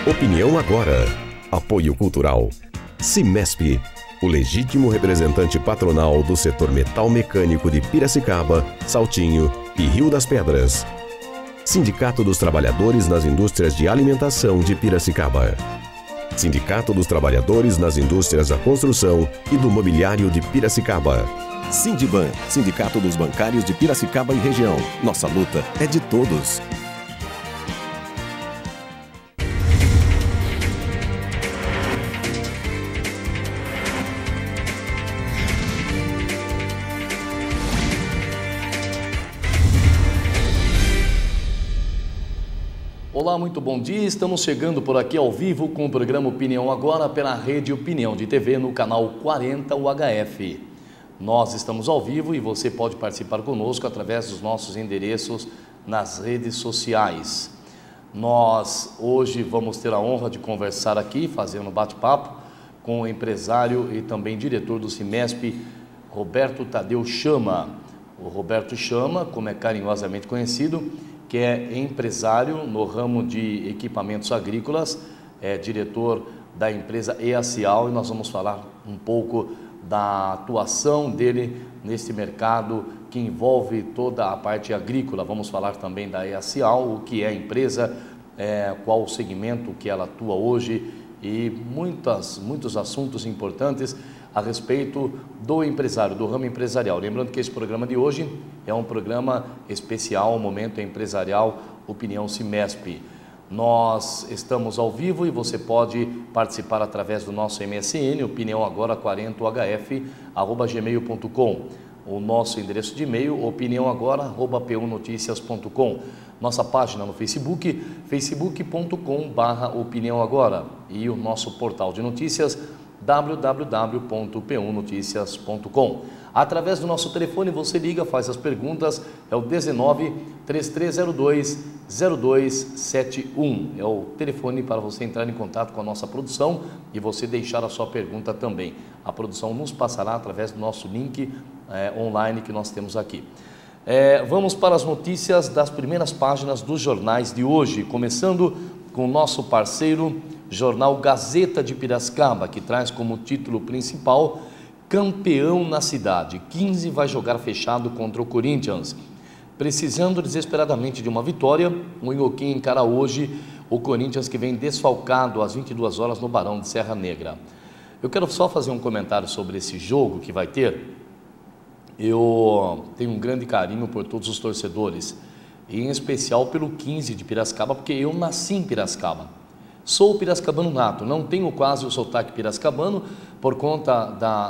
Opinião agora. Apoio cultural. Cimesp, o legítimo representante patronal do setor metal mecânico de Piracicaba, Saltinho e Rio das Pedras. Sindicato dos Trabalhadores nas Indústrias de Alimentação de Piracicaba. Sindicato dos Trabalhadores nas Indústrias da Construção e do Mobiliário de Piracicaba. Sindiban, Sindicato dos Bancários de Piracicaba e região. Nossa luta é de todos. Olá, muito bom dia. Estamos chegando por aqui ao vivo com o programa Opinião Agora pela Rede Opinião de TV no canal 40 UHF. Nós estamos ao vivo e você pode participar conosco através dos nossos endereços nas redes sociais. Nós hoje vamos ter a honra de conversar aqui, fazendo um bate-papo com o empresário e também diretor do Cimesp, Roberto Tadeu Chama. O Roberto Chama, como é carinhosamente conhecido, que é empresário no ramo de equipamentos agrícolas, é diretor da empresa EACIAL, e nós vamos falar um pouco da atuação dele nesse mercado que envolve toda a parte agrícola. Vamos falar também da EACIAL, o que é a empresa, qual o segmento que ela atua hoje e muitos assuntos importantes a respeito do empresário, do ramo empresarial. Lembrando que esse programa de hoje é um programa especial, Momento Empresarial, Opinião Cimesp. Nós estamos ao vivo e você pode participar através do nosso MSN, opiniãoagora40ugf@gmail.com. O nosso endereço de e-mail, opiniãoagora@punoticias.com. Nossa página no Facebook, facebook.com/opiniãoagora, e o nosso portal de notícias, www.punoticias.com. Através do nosso telefone você liga, faz as perguntas, é o 19-3302-0271. É o telefone para você entrar em contato com a nossa produção e você deixar a sua pergunta também. A produção nos passará através do nosso link online que nós temos aqui. Vamos para as notícias das primeiras páginas dos jornais de hoje, começando com o nosso parceiro, jornal Gazeta de Piracicaba, que traz como título principal: campeão na cidade, 15 vai jogar fechado contra o Corinthians. Precisando desesperadamente de uma vitória, o Inhoquim encara hoje o Corinthians, que vem desfalcado às 22 horas no Barão de Serra Negra. Eu quero só fazer um comentário sobre esse jogo que vai ter. Eu tenho um grande carinho por todos os torcedores, e em especial pelo 15 de Piracicaba, porque eu nasci em Piracicaba. Sou piracicabano nato, não tenho quase o sotaque piracicabano por conta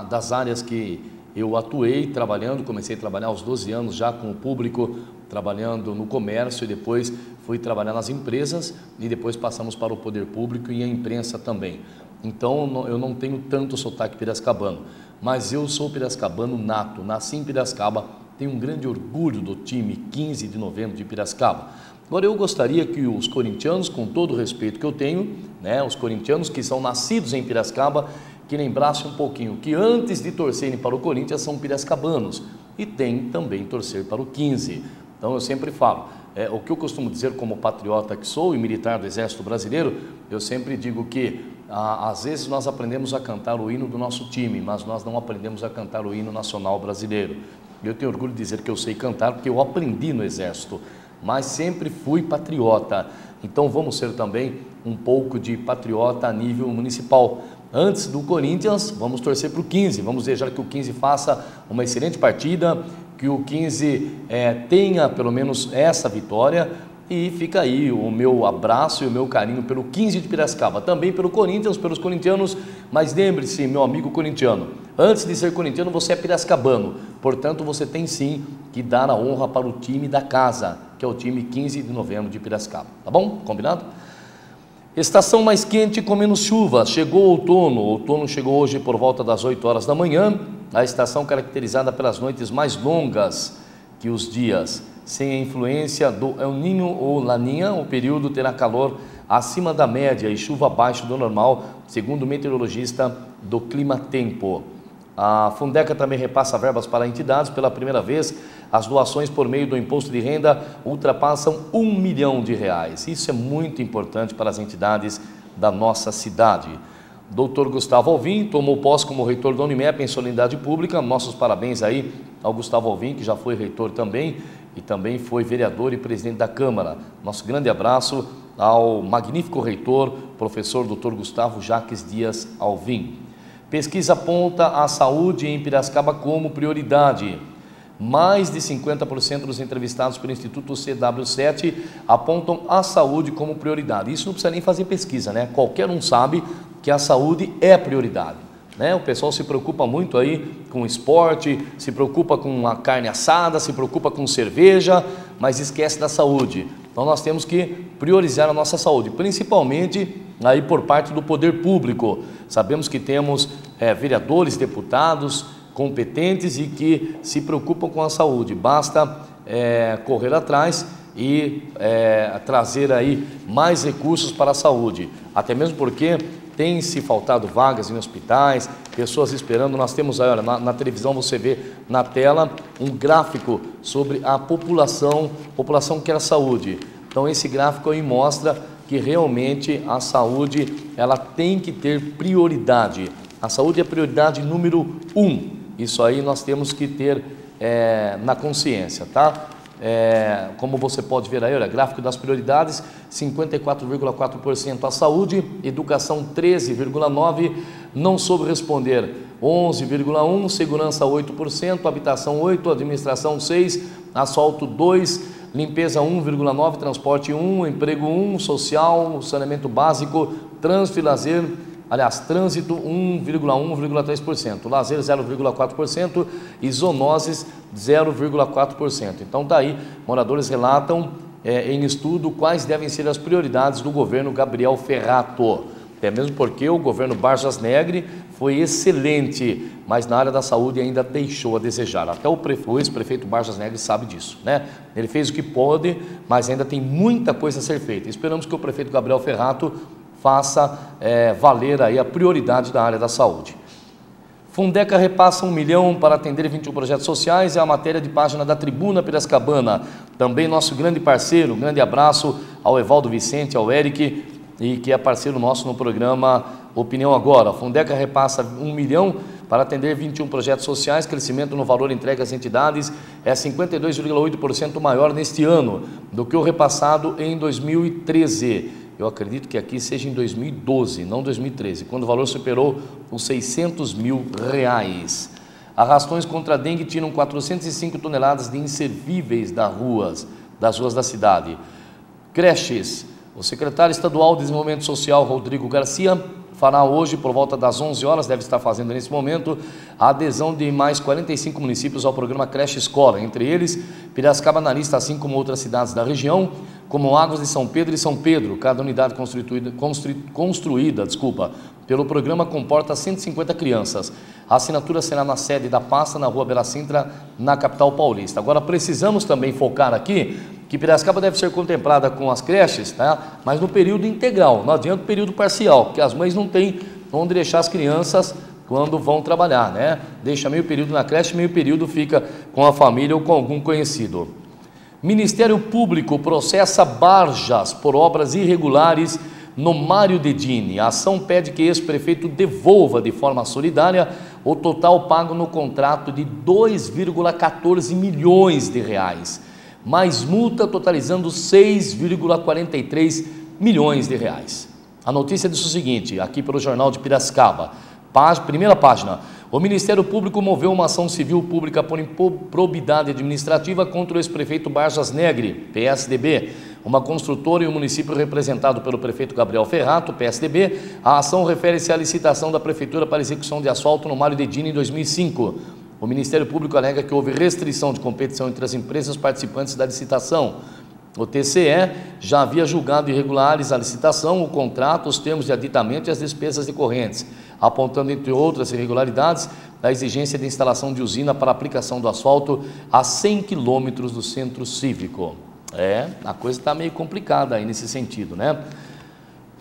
das áreas que eu atuei trabalhando. Comecei a trabalhar aos 12 anos já com o público, trabalhando no comércio, e depois fui trabalhar nas empresas e depois passamos para o poder público e a imprensa também. Então eu não tenho tanto sotaque piracicabano, mas eu sou piracicabano nato, nasci em Piracicaba, tenho um grande orgulho do time 15 de novembro de Piracicaba. Agora eu gostaria que os corintianos, com todo o respeito que eu tenho, os corintianos que são nascidos em Piracicaba, que lembrassem um pouquinho que antes de torcerem para o Corinthians são piracicabanos e tem também torcer para o 15. Então eu sempre falo, o que eu costumo dizer como patriota que sou e militar do Exército Brasileiro, eu sempre digo que às vezes nós aprendemos a cantar o hino do nosso time, mas nós não aprendemos a cantar o hino nacional brasileiro. Eu tenho orgulho de dizer que eu sei cantar porque eu aprendi no Exército, mas sempre fui patriota. Então vamos ser também um pouco de patriota a nível municipal. Antes do Corinthians, vamos torcer para o 15, vamos desejar que o 15 faça uma excelente partida, que o 15 tenha pelo menos essa vitória, e fica aí o meu abraço e o meu carinho pelo 15 de Piracicaba, também pelo Corinthians, pelos corintianos, mas lembre-se, meu amigo corintiano, antes de ser corintiano você é piracicabano, portanto você tem sim que dar a honra para o time da casa, que é o time 15 de novembro de Piracicaba, tá bom? Combinado? Estação mais quente com menos chuva, chegou o outono chegou hoje por volta das 8 horas da manhã, a estação caracterizada pelas noites mais longas que os dias. Sem a influência do El Niño ou Laninha, o período terá calor acima da média e chuva abaixo do normal, segundo o meteorologista do Clima Tempo. A Fundeca também repassa verbas para entidades. Pela primeira vez, as doações por meio do imposto de renda ultrapassam R$1 milhão. Isso é muito importante para as entidades da nossa cidade. Dr. Gustavo Alvim tomou posse como reitor da Unimep em solenidade pública. Nossos parabéns aí ao Gustavo Alvim, que já foi reitor também e também foi vereador e presidente da Câmara. Nosso grande abraço ao magnífico reitor, professor Dr. Gustavo Jaques Dias Alvim. Pesquisa aponta a saúde em Piracicaba como prioridade. Mais de 50% dos entrevistados pelo Instituto CW7 apontam a saúde como prioridade. Isso não precisa nem fazer pesquisa, né? Qualquer um sabe que a saúde é prioridade, né? O pessoal se preocupa muito aí com esporte, se preocupa com a carne assada, se preocupa com cerveja, mas esquece da saúde. Então nós temos que priorizar a nossa saúde, principalmente aí por parte do poder público. Sabemos que temos vereadores, deputados competentes e que se preocupam com a saúde. Basta correr atrás e trazer aí mais recursos para a saúde, até mesmo porque tem se faltado vagas em hospitais, pessoas esperando. Nós temos aí, olha, na televisão você vê na tela um gráfico sobre a população quer saúde. Então esse gráfico aí mostra que realmente a saúde ela tem que ter prioridade. A saúde é a prioridade número 1. Isso aí nós temos que ter na consciência, tá? Como você pode ver aí, olha, gráfico das prioridades: 54,4% a saúde, educação 13,9%, não soube responder 11,1%, segurança 8%, habitação 8%, administração 6%, asfalto 2%, limpeza 1,9%, transporte 1%, emprego 1%, social, saneamento básico, trânsito e lazer, trânsito 1,1,3%, lazer 0,4% e zoonoses 0,4%. Então tá aí, moradores relatam em estudo quais devem ser as prioridades do governo Gabriel Ferrato. Até mesmo porque o governo Vargas Negri foi excelente, mas na área da saúde ainda deixou a desejar. Até o ex-prefeito Vargas Negri sabe disso, né? Ele fez o que pôde, mas ainda tem muita coisa a ser feita. Esperamos que o prefeito Gabriel Ferrato faça valer aí a prioridade da área da saúde. Fundeca repassa 1 milhão para atender 21 projetos sociais, é a matéria de página da Tribuna Piracicabana. Também nosso grande parceiro, um grande abraço ao Evaldo Vicente, ao Eric, e que é parceiro nosso no programa Opinião Agora. Fundeca repassa 1 milhão para atender 21 projetos sociais, crescimento no valor entregue às entidades é 52,8% maior neste ano do que o repassado em 2013. Eu acredito que aqui seja em 2012, não 2013, quando o valor superou os R$600 mil. Arrastões contra a dengue tiram 405 toneladas de inservíveis das ruas da cidade. Creches. O secretário estadual de Desenvolvimento Social, Rodrigo Garcia, fará hoje, por volta das 11 horas, deve estar fazendo nesse momento, a adesão de mais 45 municípios ao programa Creche Escola, entre eles Piracicaba na lista, assim como outras cidades da região, como Águas de São Pedro e São Pedro. Cada unidade construída pelo programa comporta 150 crianças. A assinatura será na sede da pasta, na Rua Bela Sintra, na capital paulista. Agora, precisamos também focar aqui que Piracicaba deve ser contemplada com as creches, tá? Mas no período integral, não adianta o período parcial, porque as mães não têm onde deixar as crianças quando vão trabalhar, né? Deixa meio período na creche, meio período fica com a família ou com algum conhecido. Ministério Público processa Barjas por obras irregulares no Mário Dedini. A ação pede que ex-prefeito devolva de forma solidária o total pago no contrato de 2,14 milhões de reais, mais multa totalizando 6,43 milhões de reais. A notícia diz o seguinte, aqui pelo Jornal de Piracicaba, primeira página: o Ministério Público moveu uma ação civil pública por improbidade administrativa contra o ex-prefeito Vargas Negri, PSDB, uma construtora e um município representado pelo prefeito Gabriel Ferrato, PSDB. A ação refere-se à licitação da Prefeitura para execução de asfalto no Mário Dedini em 2005. O Ministério Público alega que houve restrição de competição entre as empresas participantes da licitação. O TCE já havia julgado irregulares a licitação, o contrato, os termos de aditamento e as despesas decorrentes, apontando, entre outras irregularidades, a exigência de instalação de usina para aplicação do asfalto a 100 quilômetros do centro cívico. A coisa está meio complicada aí nesse sentido, né?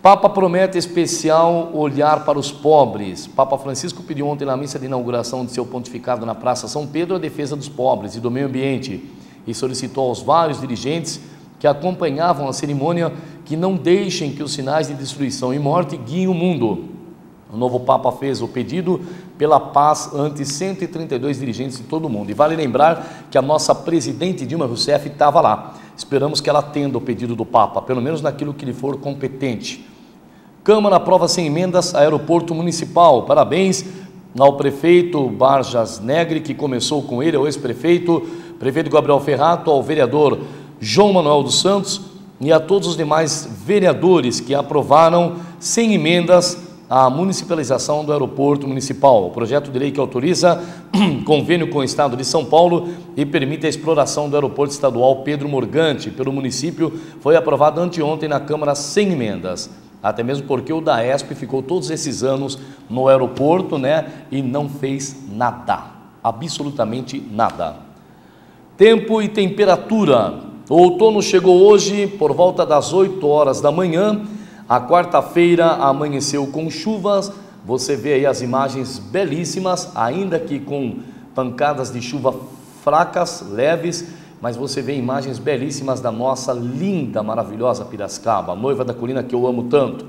Papa promete especial olhar para os pobres. Papa Francisco pediu ontem na missa de inauguração de seu pontificado na Praça São Pedro a defesa dos pobres e do meio ambiente e solicitou aos vários dirigentes que acompanhavam a cerimônia que não deixem que os sinais de destruição e morte guiem o mundo. O novo Papa fez o pedido pela paz ante 132 dirigentes de todo o mundo. E vale lembrar que a nossa presidente Dilma Rousseff estava lá. Esperamos que ela atenda o pedido do Papa, pelo menos naquilo que lhe for competente. Câmara aprova sem emendas aeroporto municipal. Parabéns ao prefeito Barjas Negri, que começou com ele, ao ex-prefeito, prefeito Gabriel Ferrato, ao vereador João Manuel dos Santos e a todos os demais vereadores que aprovaram sem emendas a municipalização do aeroporto municipal. O projeto de lei que autoriza convênio com o Estado de São Paulo e permite a exploração do aeroporto estadual Pedro Morgante pelo município foi aprovado anteontem na Câmara sem emendas. Até mesmo porque o DAESP ficou todos esses anos no aeroporto, né, e não fez nada, absolutamente nada. Tempo e temperatura. O outono chegou hoje por volta das 8 horas da manhã. A quarta-feira amanheceu com chuvas, você vê aí as imagens belíssimas, ainda que com pancadas de chuva fracas, leves, mas você vê imagens belíssimas da nossa linda, maravilhosa Piracicaba, a noiva da colina que eu amo tanto.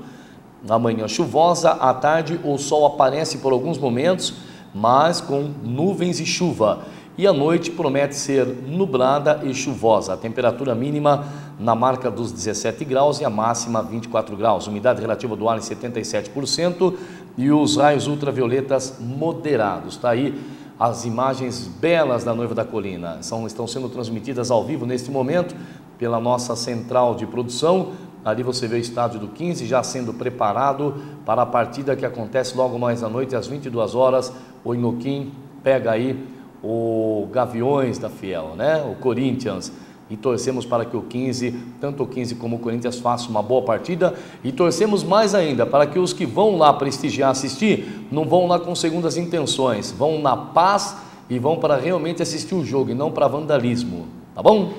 Na manhã chuvosa, à tarde o sol aparece por alguns momentos, mas com nuvens e chuva. E a noite promete ser nublada e chuvosa. A temperatura mínima na marca dos 17 graus e a máxima 24 graus. Umidade relativa do ar em 77% e os raios ultravioletas moderados. Está aí as imagens belas da noiva da colina. Estão sendo transmitidas ao vivo neste momento pela nossa central de produção. Ali você vê o estádio do 15 já sendo preparado para a partida que acontece logo mais à noite, às 22 horas. O Inhoquim pega aí o Gaviões da Fiel, né? O Corinthians, e torcemos para que o 15, tanto o 15 como o Corinthians façam uma boa partida, e torcemos mais ainda para que os que vão lá prestigiar, assistir, não vão lá com segundas intenções, vão na paz e vão para realmente assistir o jogo e não para vandalismo, tá bom?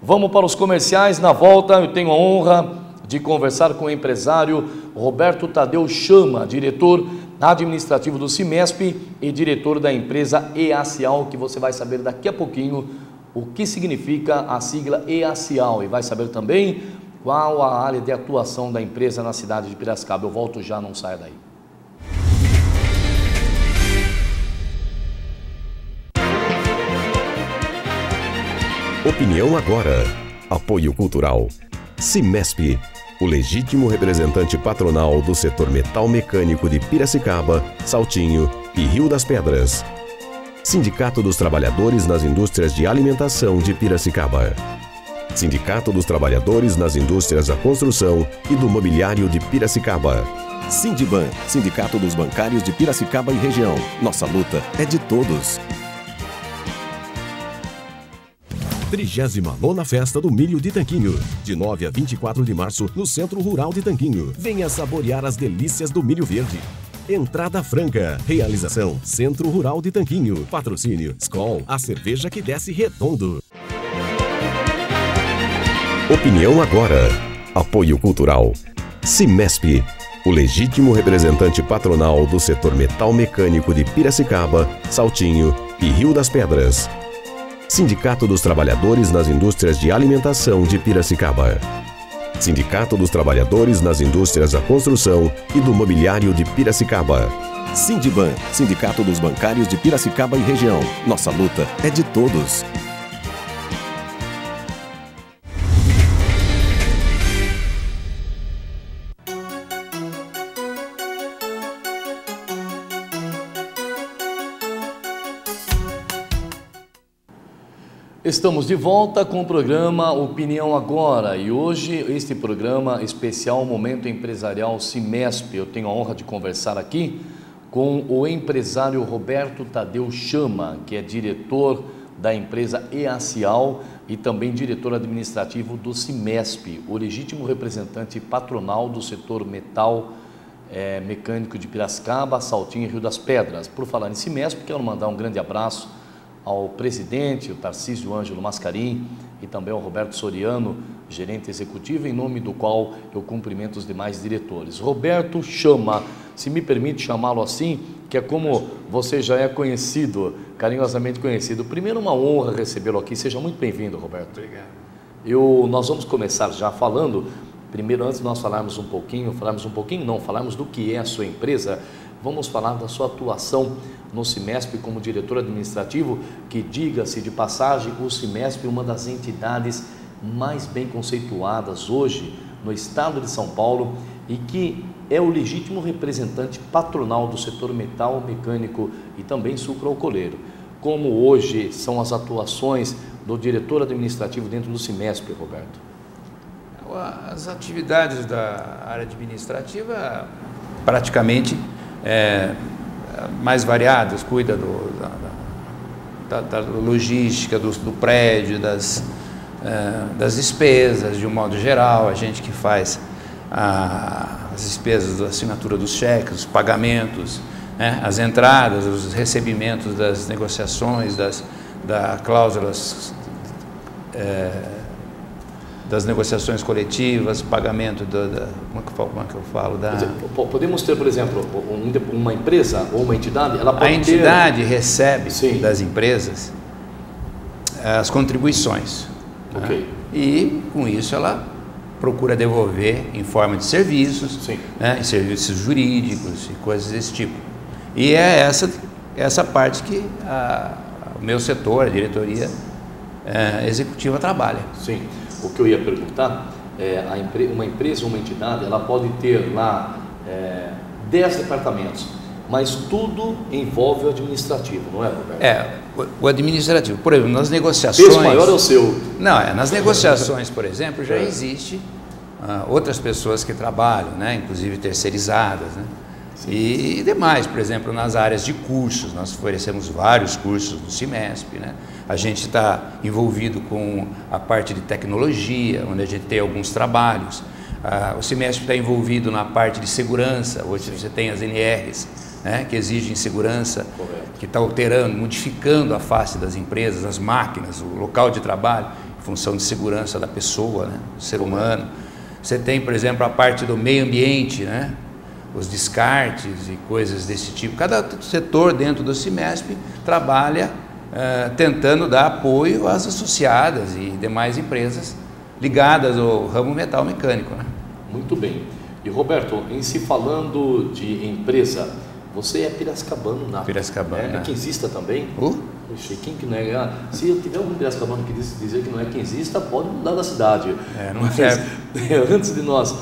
Vamos para os comerciais. Na volta eu tenho a honra de conversar com o empresário Roberto Tadeu Chama, diretor administrativo do CIMESP e diretor da empresa EACIAL, que você vai saber daqui a pouquinho o que significa a sigla EACIAL e vai saber também qual a área de atuação da empresa na cidade de Piracicaba. Eu volto já, não saia daí. Opinião agora. Apoio cultural. CIMESP, o legítimo representante patronal do setor metal mecânico de Piracicaba, Saltinho e Rio das Pedras. Sindicato dos Trabalhadores nas Indústrias de Alimentação de Piracicaba. Sindicato dos Trabalhadores nas Indústrias da Construção e do Mobiliário de Piracicaba. Sindiban, Sindicato dos Bancários de Piracicaba e região. Nossa luta é de todos. 39ª Festa do Milho de Tanquinho, de 9 a 24 de março, no Centro Rural de Tanquinho. Venha saborear as delícias do milho verde. Entrada franca. Realização Centro Rural de Tanquinho. Patrocínio Skol, a cerveja que desce redondo. Opinião agora. Apoio cultural. CIMESP, o legítimo representante patronal do setor metal mecânico de Piracicaba, Saltinho e Rio das Pedras. Sindicato dos Trabalhadores nas Indústrias de Alimentação de Piracicaba. Sindicato dos Trabalhadores nas Indústrias da Construção e do Mobiliário de Piracicaba. Sindiban, Sindicato dos Bancários de Piracicaba e região. Nossa luta é de todos. Estamos de volta com o programa Opinião Agora e hoje este programa especial Momento Empresarial CIMESP. Eu tenho a honra de conversar aqui com o empresário Roberto Tadeu Chama, que é diretor da empresa EACIAL e também diretor administrativo do CIMESP, o legítimo representante patronal do setor metal mecânico de Piracicaba, Saltinho e Rio das Pedras. Por falar em CIMESP, quero mandar um grande abraço ao presidente, o Tarcísio Ângelo Mascarim, e também ao Roberto Soriano, gerente executivo, em nome do qual eu cumprimento os demais diretores. Roberto Chama, se me permite chamá-lo assim, que é como você já é conhecido, carinhosamente conhecido. Primeiro, uma honra recebê-lo aqui. Seja muito bem-vindo, Roberto. Obrigado. Nós vamos começar já falando, primeiro, antes de nós falarmos um pouquinho do que é a sua empresa, vamos falar da sua atuação no CIMESP como diretor administrativo, que, diga-se de passagem, o CIMESP é uma das entidades mais bem conceituadas hoje no estado de São Paulo e que é o legítimo representante patronal do setor metal, mecânico e também sucroalcooleiro. Como hoje são as atuações do diretor administrativo dentro do CIMESP, Roberto? As atividades da área administrativa praticamente mais variadas, cuida da logística do prédio, das despesas de um modo geral, a gente que faz as despesas da assinatura dos cheques, os pagamentos, né, as entradas, os recebimentos das negociações, das cláusulas das negociações coletivas, pagamento como é que eu falo? Podemos ter, por exemplo, uma empresa ou uma entidade, ela pode a entidade recebe das empresas as contribuições. Okay. Né? E com isso ela procura devolver em forma de serviços, né, em serviços jurídicos e coisas desse tipo. E é essa parte que o meu setor, a diretoria executiva trabalha. Sim. O que eu ia perguntar uma empresa ou uma entidade, ela pode ter lá 10 departamentos, mas tudo envolve o administrativo, não é, Roberto? O administrativo. Por exemplo, nas negociações... O peso maior é o seu. Não, nas negociações, por exemplo, já existe outras pessoas que trabalham, né, inclusive terceirizadas, né? E demais, por exemplo, nas áreas de cursos, nós oferecemos vários cursos no CIMESP, né? A gente está envolvido com a parte de tecnologia, onde a gente tem alguns trabalhos. O CIMESP está envolvido na parte de segurança, hoje você tem as NRs, né, que exigem segurança, que está alterando, modificando a face das empresas, as máquinas, o local de trabalho, em função de segurança da pessoa, né, do ser humano. Você tem, por exemplo, a parte do meio ambiente, né, os descartes e coisas desse tipo. Cada setor dentro do CIMESP trabalha tentando dar apoio às associadas e demais empresas ligadas ao ramo metal mecânico, né? Muito bem. E Roberto, em se falando de empresa, você é piracicabano, né? Piracicabano, né? É quinzista também? Poxa, quem que não é? Se eu tiver algum piracicabano que dizer que não é quinzista, pode mudar da cidade. Não serve. Antes de nós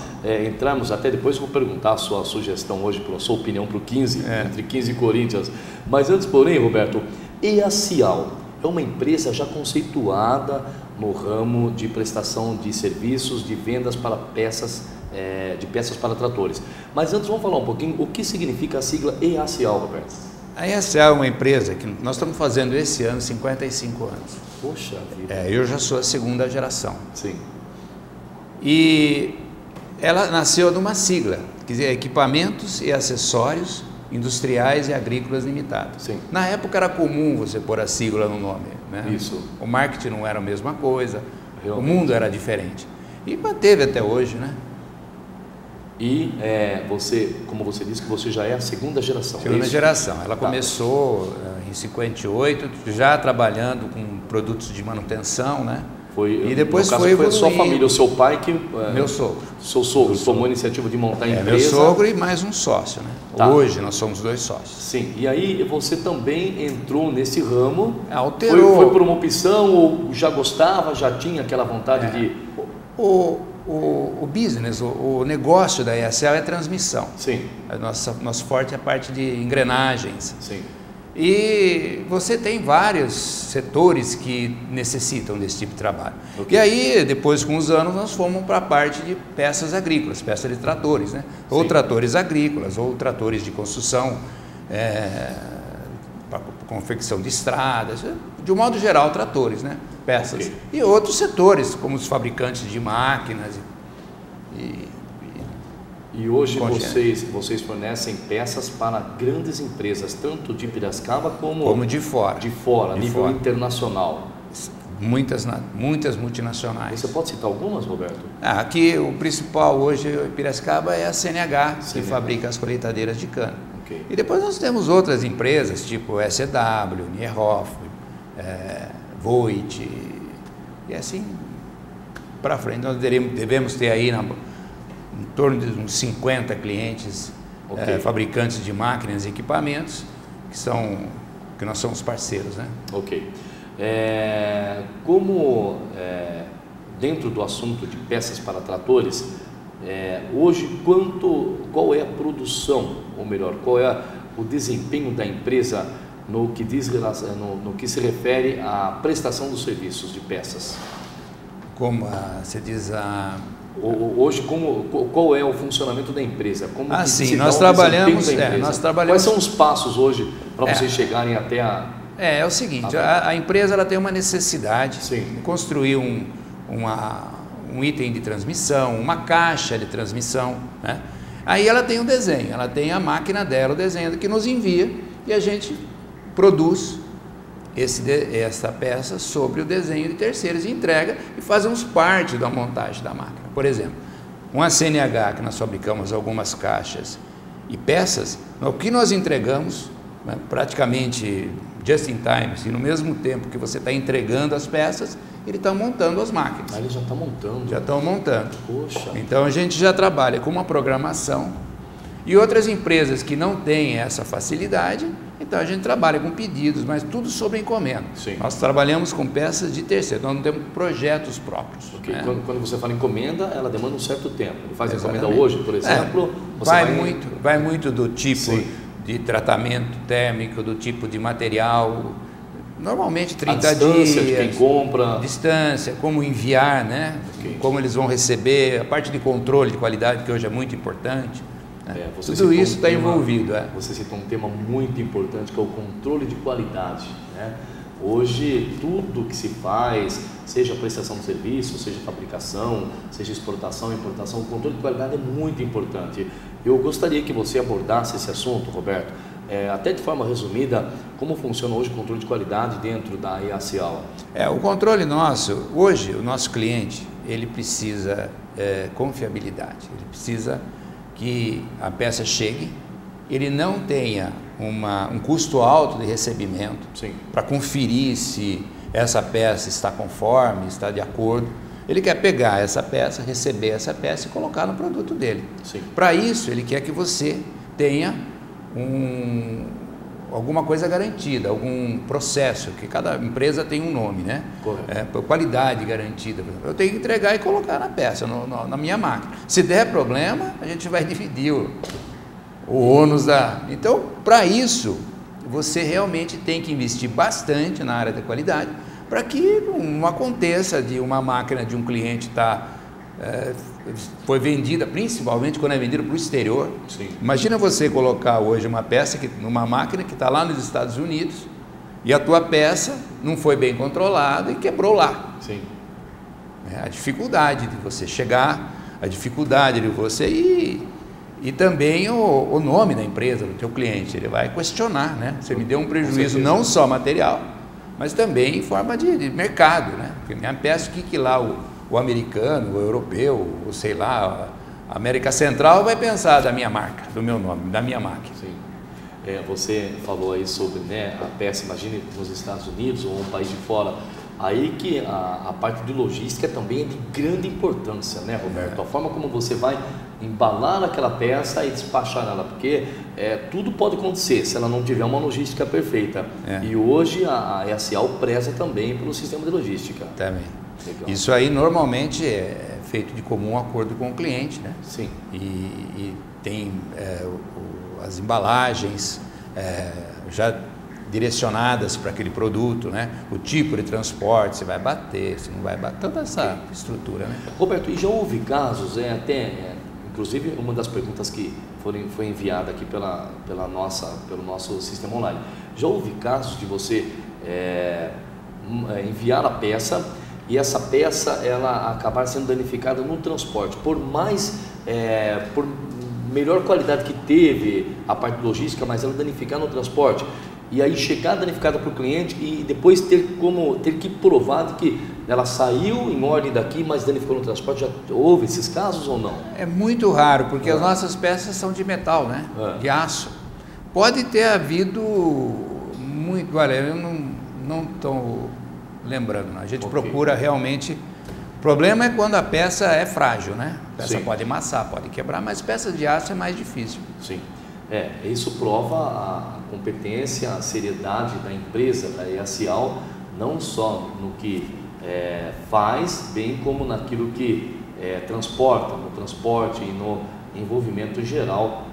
entrarmos, até depois eu vou perguntar a sua sugestão hoje, a sua opinião para o 15, entre 15 e Corinthians. Mas antes, porém, Roberto, EACIAL é uma empresa já conceituada no ramo de prestação de serviços, de vendas para peças para tratores. Mas antes vamos falar um pouquinho o que significa a sigla EACIAL, Roberto. A EACIAL é uma empresa que nós estamos fazendo esse ano 55 anos. Poxa vida. Eu já sou a segunda geração. Sim. E ela nasceu de uma sigla, quer dizer, Equipamentos e Acessórios Industriais e Agrícolas Limitados. Sim. Na época era comum você pôr a sigla no nome, né? Isso. O marketing não era a mesma coisa, Realmente. O mundo era diferente. E manteve até hoje, né? E você, como você disse, que você já é a segunda geração. Segunda geração. Ela começou em 58, já trabalhando com produtos de manutenção, né? E depois foi a sua família, o seu pai que... meu sogro. Seu sogro tomou a iniciativa de montar a empresa. Meu sogro e mais um sócio, né? Tá. Hoje nós somos 2 sócios. Sim, e aí você também entrou nesse ramo. Alterou. Foi por uma opção ou já gostava, já tinha aquela vontade de... O business, o negócio da EACIAL é transmissão. Sim. Nosso forte é a parte de engrenagens. Sim. E você tem vários setores que necessitam desse tipo de trabalho. Okay. E aí, depois com os anos, nós fomos para a parte de peças agrícolas, peças de tratores, né? Ou tratores agrícolas, ou tratores de construção, para confecção de estradas, de um modo geral, tratores, né? Peças. Okay. E outros setores, como os fabricantes de máquinas E hoje vocês fornecem peças para grandes empresas, tanto de Piracicaba como de fora. De fora, a nível internacional. Muitas multinacionais. Você pode citar algumas, Roberto? Aqui o principal hoje em Piracicaba é a CNH, que fabrica as colheitadeiras de cana. Okay. E depois nós temos outras empresas, tipo SEW, Nierhoff, Voit, e assim para frente. Nós devemos ter aí em torno de uns 50 clientes, fabricantes de máquinas e equipamentos, que nós somos parceiros, né? Ok. Dentro do assunto de peças para tratores, hoje qual é a produção, ou melhor, qual é o desempenho da empresa no que se refere à prestação dos serviços de peças? Como você diz Hoje, qual é o funcionamento da empresa? Sim, nós trabalhamos. Quais são os passos hoje para vocês chegarem até a... É o seguinte, a empresa ela tem uma necessidade de construir um item de transmissão, uma caixa de transmissão, né? Aí ela tem um desenho, ela tem a máquina dela, o desenho que nos envia, e a gente produz essa peça sobre o desenho de terceiros e entrega e fazemos parte da montagem da máquina. Por exemplo, uma CNH que nós fabricamos algumas caixas e peças, o que nós entregamos, né, praticamente just in time, e no mesmo tempo que você está entregando as peças, ele está montando as máquinas. Ele já está montando? Já estão montando. Poxa. Então a gente já trabalha com uma programação, e outras empresas que não têm essa facilidade, então a gente trabalha com pedidos, mas tudo sobre encomenda. Sim. Nós trabalhamos com peças de terceiro, nós não temos projetos próprios. Okay. Né? Quando você fala encomenda, ela demanda um certo tempo. Ele faz a encomenda hoje, por exemplo? Vai muito do tipo de tratamento térmico, do tipo de material. Normalmente 30 dias, de quem compra, distância, como enviar, né? Como eles vão receber, a parte de controle de qualidade, que hoje é muito importante. Tudo isso está envolvido. Você citou um tema muito importante, que é o controle de qualidade, né? Hoje, tudo que se faz, seja prestação de serviço, seja fabricação, seja exportação, importação, o controle de qualidade é muito importante. Eu gostaria que você abordasse esse assunto, Roberto, até de forma resumida, como funciona hoje o controle de qualidade dentro da EACIAL? O controle nosso, hoje, o nosso cliente, ele precisa confiabilidade, ele precisa que a peça chegue, ele não tenha um custo alto de recebimento para conferir se essa peça está conforme, está de acordo. Ele quer pegar essa peça, receber essa peça e colocar no produto dele. Para isso, ele quer que você tenha alguma coisa garantida, algum processo, que cada empresa tem um nome, né? Qualidade garantida. Eu tenho que entregar e colocar na peça, na minha máquina. Se der problema, a gente vai dividir o ônus da... Então, para isso, você realmente tem que investir bastante na área da qualidade, para que não aconteça de uma máquina de um cliente foi vendida, principalmente quando é vendida para o exterior. Imagina você colocar hoje uma peça numa máquina que está lá nos Estados Unidos e a tua peça não foi bem controlada e quebrou lá. A dificuldade de você chegar, a dificuldade de você e também o nome da empresa, do teu cliente, ele vai questionar, né? Você me deu um prejuízo não só material, mas também em forma de mercado, né? Porque minha peça, o que lá o americano, o europeu, ou sei lá, a América Central vai pensar da minha marca, do meu nome, da minha máquina. Você falou aí sobre, né, a peça, imagine nos Estados Unidos ou um país de fora, aí que a parte de logística também é de grande importância, né, Roberto? A forma como você vai embalar aquela peça e despachar ela, porque tudo pode acontecer se ela não tiver uma logística perfeita. E hoje a EACIAL preza também pelo sistema de logística. Também. Legal. Isso aí normalmente é feito de comum acordo com o cliente, né? E tem as embalagens já direcionadas para aquele produto, né? O tipo de transporte, se vai bater, se não vai bater, toda essa estrutura, né? Roberto, e já houve casos, inclusive uma das perguntas que foi enviada aqui pelo nosso sistema online, já houve casos de você enviar a peça e essa peça ela acabar sendo danificada no transporte, por melhor qualidade que teve a parte logística, mas ela danificar no transporte, e aí chegar danificada para o cliente e depois ter que provar de que ela saiu em ordem daqui, mas danificou no transporte. Já houve esses casos ou não? É muito raro, porque as nossas peças são de metal, né? De aço. Pode ter havido muito, olha, eu não estou lembrando, não. A gente procura realmente O problema é quando a peça é frágil, né? A peça Sim. pode amassar, pode quebrar, mas peça de aço é mais difícil. Sim. Isso prova a competência, a seriedade da empresa, da EACIAL, não só no que faz, bem como naquilo que transporta, no transporte e no envolvimento geral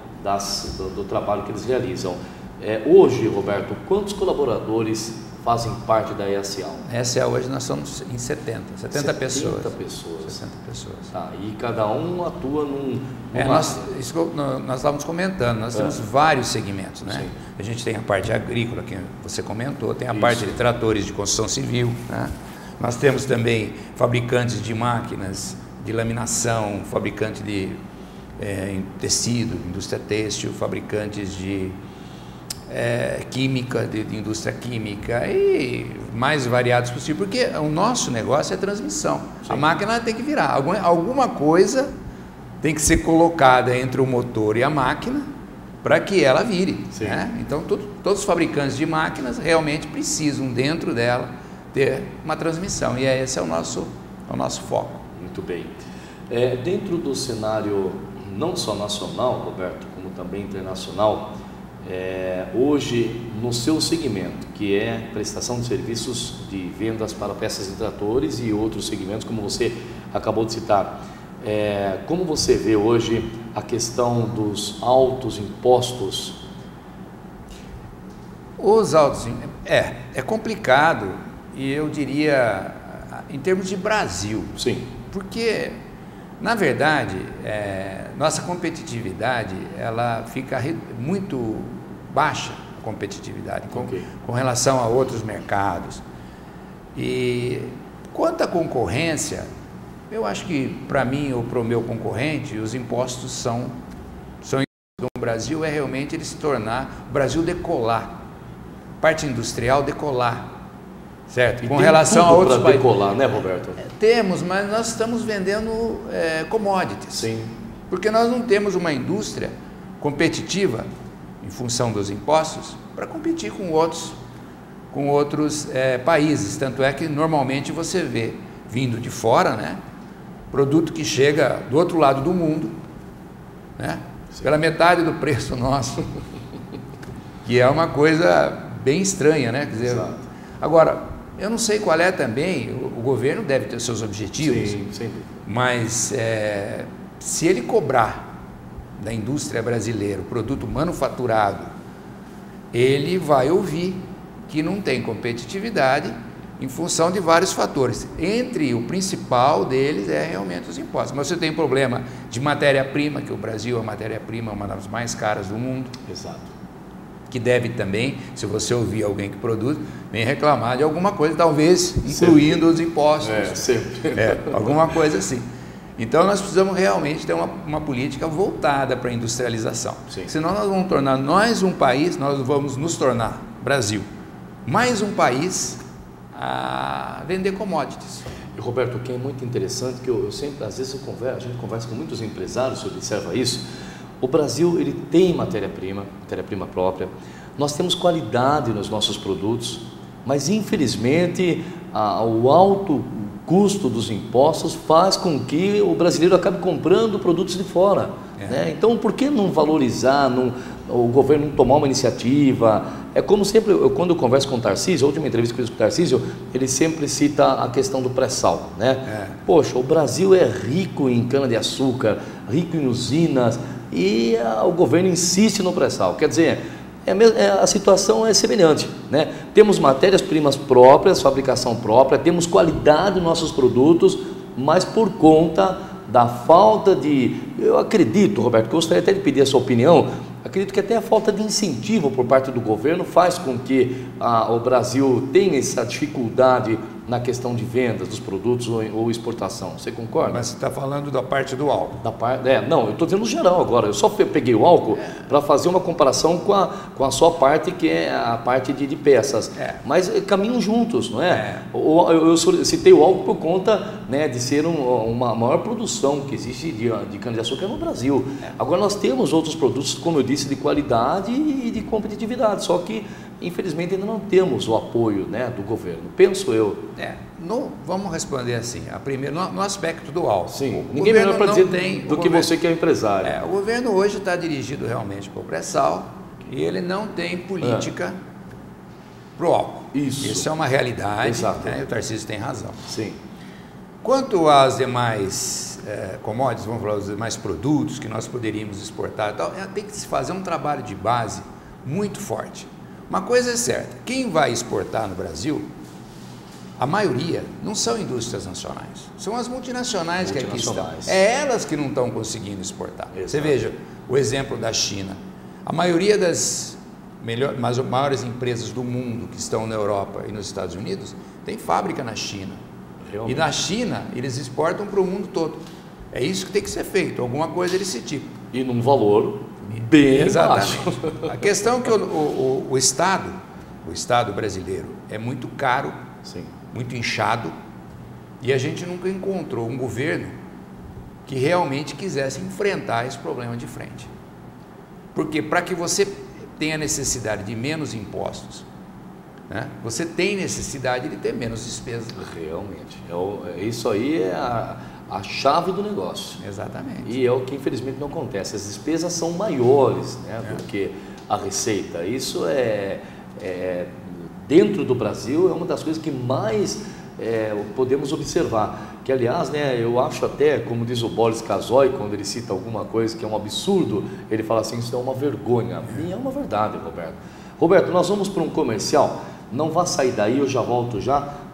do trabalho que eles realizam. Hoje, Roberto, quantos colaboradores fazem parte da EACIAL? Hoje nós somos em 70 pessoas. 70 pessoas. 60 pessoas. Tá, e cada um atua nós estávamos comentando, nós temos vários segmentos, né? Sim. A gente tem a parte agrícola, que você comentou, tem a parte de tratores de construção civil, né? Nós temos também fabricantes de máquinas de laminação, fabricantes de tecido, indústria têxtil, fabricantes de química, de indústria química e mais variados possível, porque o nosso negócio é transmissão. Sim. A máquina tem que virar, alguma coisa tem que ser colocada entre o motor e a máquina para que ela vire, né? Então todos os fabricantes de máquinas realmente precisam dentro dela ter uma transmissão, e esse é o nosso foco. Muito bem. Dentro do cenário não só nacional, Roberto, como também internacional, hoje no seu segmento, que é prestação de serviços de vendas para peças de tratores e outros segmentos, como você acabou de citar, como você vê hoje a questão dos altos impostos? Os altos é complicado, e eu diria em termos de Brasil. Sim. Porque na verdade nossa competitividade ela fica muito baixa, a competitividade com relação a outros mercados. E quanto à concorrência, eu acho que para mim ou para o meu concorrente os impostos são no Brasil realmente ele se tornar, o Brasil decolar, parte industrial decolar, certo? E com relação a outros países decolar, né, Roberto? Temos, mas nós estamos vendendo commodities. Sim. Porque nós não temos uma indústria competitiva em função dos impostos para competir com outros países. Tanto é que normalmente você vê vindo de fora, né, produto que chega do outro lado do mundo, né, pela metade do preço nosso, que é uma coisa bem estranha, né? Quer dizer, exato. Agora, eu não sei qual é também, o governo deve ter seus objetivos, sim. Mas se ele cobrar da indústria brasileira o produto manufaturado, ele vai ouvir que não tem competitividade em função de vários fatores. Entre o principal deles realmente os impostos. Mas você tem problema de matéria-prima, que o Brasil, a matéria-prima é uma das mais caras do mundo. Exato. Que deve também, se você ouvir alguém que produz, vem reclamar de alguma coisa, talvez incluindo os impostos. Sempre. Alguma coisa assim. Então nós precisamos realmente ter uma política voltada para a industrialização. Sim. Senão nós vamos tornar nós um país, nós vamos nos tornar, Brasil, mais um país a vender commodities. E Roberto, o que é muito interessante, que eu sempre, às vezes a gente conversa com muitos empresários, você observa isso. O Brasil, ele tem matéria-prima própria, nós temos qualidade nos nossos produtos, mas infelizmente o alto custo dos impostos faz com que o brasileiro acabe comprando produtos de fora. Né? Então, por que não valorizar, o governo não tomar uma iniciativa? É como sempre, quando eu converso com o Tarcísio, a última entrevista que eu fiz com o Tarcísio, ele sempre cita a questão do pré-sal. Né? Poxa, o Brasil é rico em cana-de-açúcar, rico em usinas, e o governo insiste no pré-sal. Quer dizer, a situação é semelhante, né? Temos matérias-primas próprias, fabricação própria, temos qualidade nos nossos produtos, mas por conta da falta eu acredito, Roberto, gostaria até de pedir a sua opinião, acredito que até a falta de incentivo por parte do governo faz com que o Brasil tenha essa dificuldade na questão de vendas dos produtos ou exportação. Você concorda? Mas você está falando da parte do álcool. Não, eu estou dizendo no geral agora. Eu só peguei o álcool para fazer uma comparação com a sua parte, que é a parte de peças. Mas caminham juntos, não é? Eu citei o álcool por conta, né, de ser uma maior produção que existe de cana-de-açúcar no Brasil. Agora nós temos outros produtos, como eu disse, de qualidade e de competitividade. Só que infelizmente ainda não temos o apoio, né, do governo, penso eu. Vamos responder assim, no aspecto do álcool. Sim, ninguém melhor para dizer do que você que é empresário. O governo hoje está dirigido realmente para o pré-sal e ele não tem política para o álcool. Isso é uma realidade. Exato. Né? E o Tarcísio tem razão. Sim. Quanto às demais commodities, vamos falar, os demais produtos que nós poderíamos exportar, tem que se fazer um trabalho de base muito forte. Uma coisa é certa, quem vai exportar no Brasil, a maioria não são indústrias nacionais, são as multinacionais que aqui estão. É elas que não estão conseguindo exportar. Exato. Você veja o exemplo da China. A maioria das maiores empresas do mundo que estão na Europa e nos Estados Unidos tem fábrica na China. Realmente. E na China eles exportam para o mundo todo. É isso que tem que ser feito, alguma coisa desse tipo. E num valor bem baixo. A questão é que o Estado brasileiro é muito caro, sim, muito inchado, e a gente nunca encontrou um governo que realmente quisesse enfrentar esse problema de frente. Porque para que você tenha necessidade de menos impostos, né, você tem necessidade de ter menos despesas. Realmente. Isso aí é a chave do negócio. Exatamente. E é o que infelizmente não acontece. As despesas são maiores, né, do que a receita. Isso dentro do Brasil é uma das coisas que mais podemos observar. Que aliás, né, eu acho até, como diz o Boris Casoy, quando ele cita alguma coisa que é um absurdo, ele fala assim, isso é uma vergonha. E é uma verdade, Roberto. Roberto, nós vamos para um comercial. Não vá sair daí, eu já volto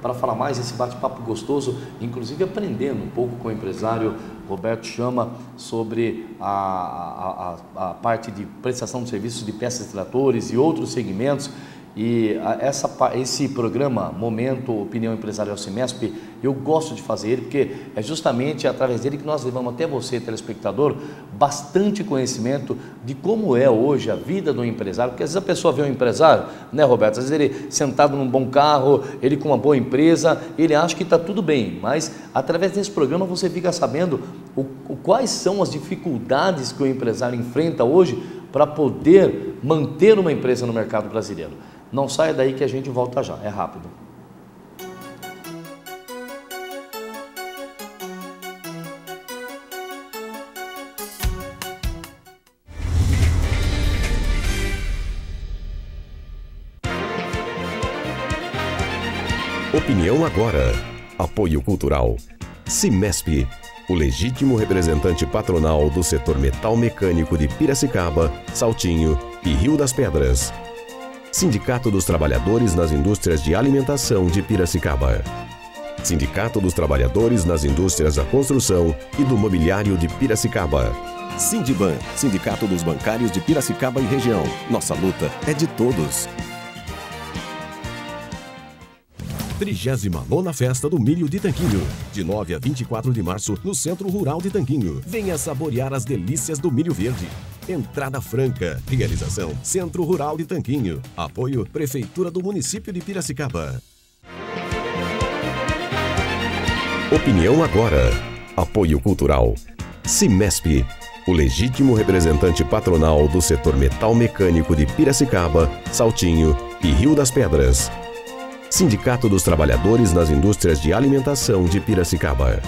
para falar mais esse bate-papo gostoso, inclusive aprendendo um pouco com o empresário Roberto Chama sobre a parte de prestação de serviços de peças de tratores e outros segmentos. E esse programa, Momento Opinião Empresarial Semesp, eu gosto de fazer ele porque é justamente através dele que nós levamos até você, telespectador, bastante conhecimento de como é hoje a vida do empresário. Porque às vezes a pessoa vê um empresário, né, Roberto? Às vezes ele sentado num bom carro, ele com uma boa empresa, ele acha que está tudo bem. Mas através desse programa você fica sabendo quais são as dificuldades que o empresário enfrenta hoje para poder manter uma empresa no mercado brasileiro. Não saia daí que a gente volta já, é rápido. Opinião agora. Apoio cultural. Semesp, o legítimo representante patronal do setor metal mecânico de Piracicaba, Saltinho e Rio das Pedras. Sindicato dos Trabalhadores nas Indústrias de Alimentação de Piracicaba. Sindicato dos Trabalhadores nas Indústrias da Construção e do Mobiliário de Piracicaba. Sindiban, Sindicato dos Bancários de Piracicaba e região. Nossa luta é de todos. 39ª Festa do Milho de Tanquinho, de 9 a 24 de março, no Centro Rural de Tanquinho. Venha saborear as delícias do milho verde. Entrada franca. Realização Centro Rural de Tanquinho. Apoio Prefeitura do Município de Piracicaba. Opinião agora. Apoio cultural. Semesp, o legítimo representante patronal do setor metal mecânico de Piracicaba, Saltinho e Rio das Pedras. Sindicato dos Trabalhadores nas Indústrias de Alimentação de Piracicaba.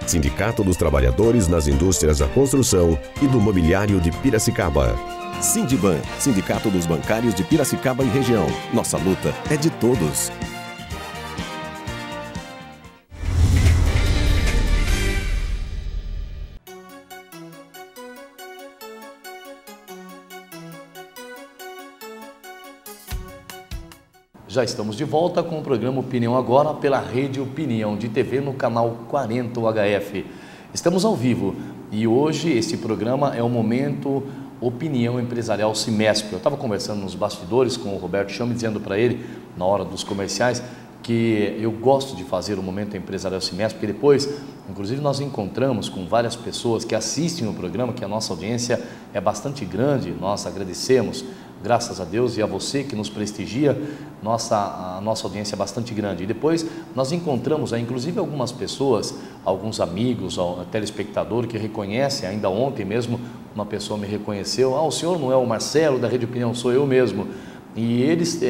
Sindicato dos Trabalhadores nas Indústrias da Construção e do Mobiliário de Piracicaba. Sindiban, Sindicato dos Bancários de Piracicaba e região. Nossa luta é de todos. Já estamos de volta com o programa Opinião Agora pela Rede Opinião de TV no canal 40 UHF. Estamos ao vivo e hoje esse programa é o Momento Opinião Empresarial Semesp. Eu estava conversando nos bastidores com o Roberto Chama, dizendo para ele, na hora dos comerciais, que eu gosto de fazer o Momento Empresarial Semesp, porque depois, inclusive, nós encontramos com várias pessoas que assistem o programa, que a nossa audiência é bastante grande, nós agradecemos, graças a Deus, e a você que nos prestigia, a nossa audiência é bastante grande. E depois nós encontramos, inclusive, algumas pessoas, alguns amigos, telespectador que reconhecem, ainda ontem mesmo uma pessoa me reconheceu, o senhor não é o Marcelo da Rede Opinião, sou eu mesmo. E eles,